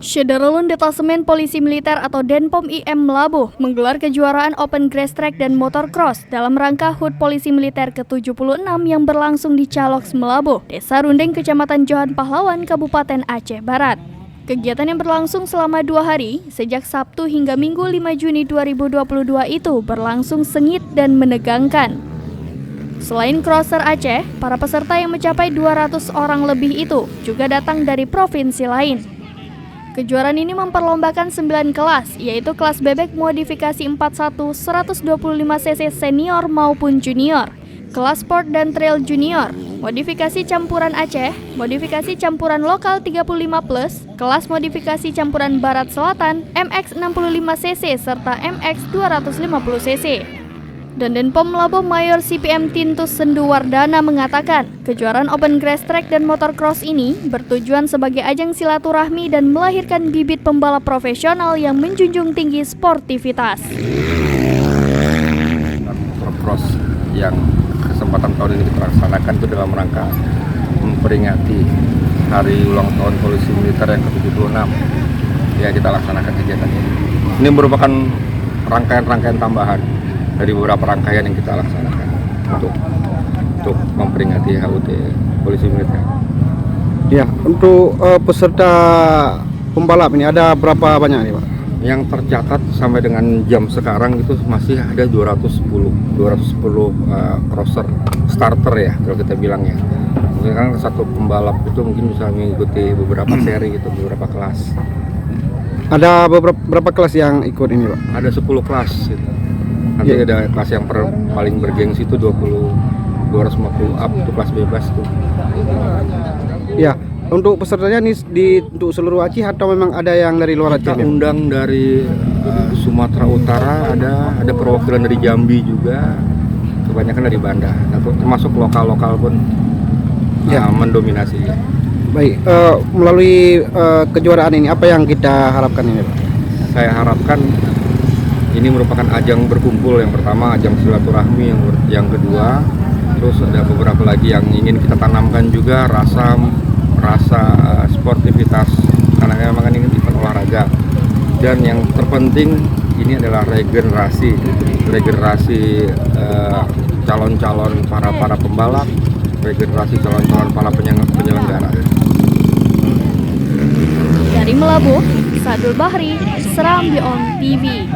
Syederulun Detasemen Polisi Militer atau Denpom IM Melabuh menggelar kejuaraan Open Grass Track dan Motocross dalam rangka HUT Polisi Militer ke-76 yang berlangsung di Caloks, Melabuh, Desa Rundeng, Kecamatan Johan Pahlawan, Kabupaten Aceh Barat. Kegiatan yang berlangsung selama 2 hari, sejak Sabtu hingga Minggu 5 Juni 2022 itu berlangsung sengit dan menegangkan. Selain crosser Aceh, para peserta yang mencapai 200 orang lebih itu juga datang dari provinsi lain. Kejuaraan ini memperlombakan 9 kelas, yaitu kelas bebek modifikasi 41 125cc senior maupun junior, kelas sport dan trail junior, modifikasi campuran Aceh, modifikasi campuran lokal 35+, kelas modifikasi campuran barat selatan MX 65cc serta MX 250cc. Dan Denpom Melabuh Mayor CPM Tintus Senduwardana mengatakan, kejuaraan Open Grass Track dan Motocross ini bertujuan sebagai ajang silaturahmi dan melahirkan bibit pembalap profesional yang menjunjung tinggi sportivitas. Motocross yang kesempatan tahun ini kita laksanakan itu dalam rangka memperingati hari ulang tahun Polisi Militer yang ke-76. Ya, kita laksanakan kegiatan ini. Ini merupakan rangkaian-rangkaian tambahan dari beberapa rangkaian yang kita laksanakan untuk memperingati HUT Polisi Militer. Ya, untuk peserta pembalap ini ada berapa banyak nih, Pak? Yang tercatat sampai dengan jam sekarang itu masih ada 210 crosser starter ya kalau kita bilang ya. Mungkin kan satu pembalap itu mungkin bisa mengikuti beberapa seri gitu, beberapa kelas. Ada berapa kelas yang ikut ini, Pak? Ada 10 kelas gitu. Nanti ada kelas yang paling bergengsi itu 250 up, itu kelas bebas tuh. Ya, untuk pesertanya ini untuk seluruh Aceh atau memang ada yang dari luar Aceh? Kita undang dari Sumatera Utara, ada perwakilan dari Jambi juga, kebanyakan dari Banda, termasuk lokal-lokal pun mendominasi. Ya. Baik, melalui kejuaraan ini apa yang kita harapkan ini, Pak? Saya harapkan ini merupakan ajang berkumpul, yang pertama ajang silaturahmi, yang kedua terus ada beberapa lagi yang ingin kita tanamkan juga rasa sportivitas, karena memang ini event olahraga, dan yang terpenting ini adalah regenerasi calon-calon para pembalap, regenerasi calon-calon para penyelenggara. Dari Melabuh, Sadul Bahri, Serambi On TV.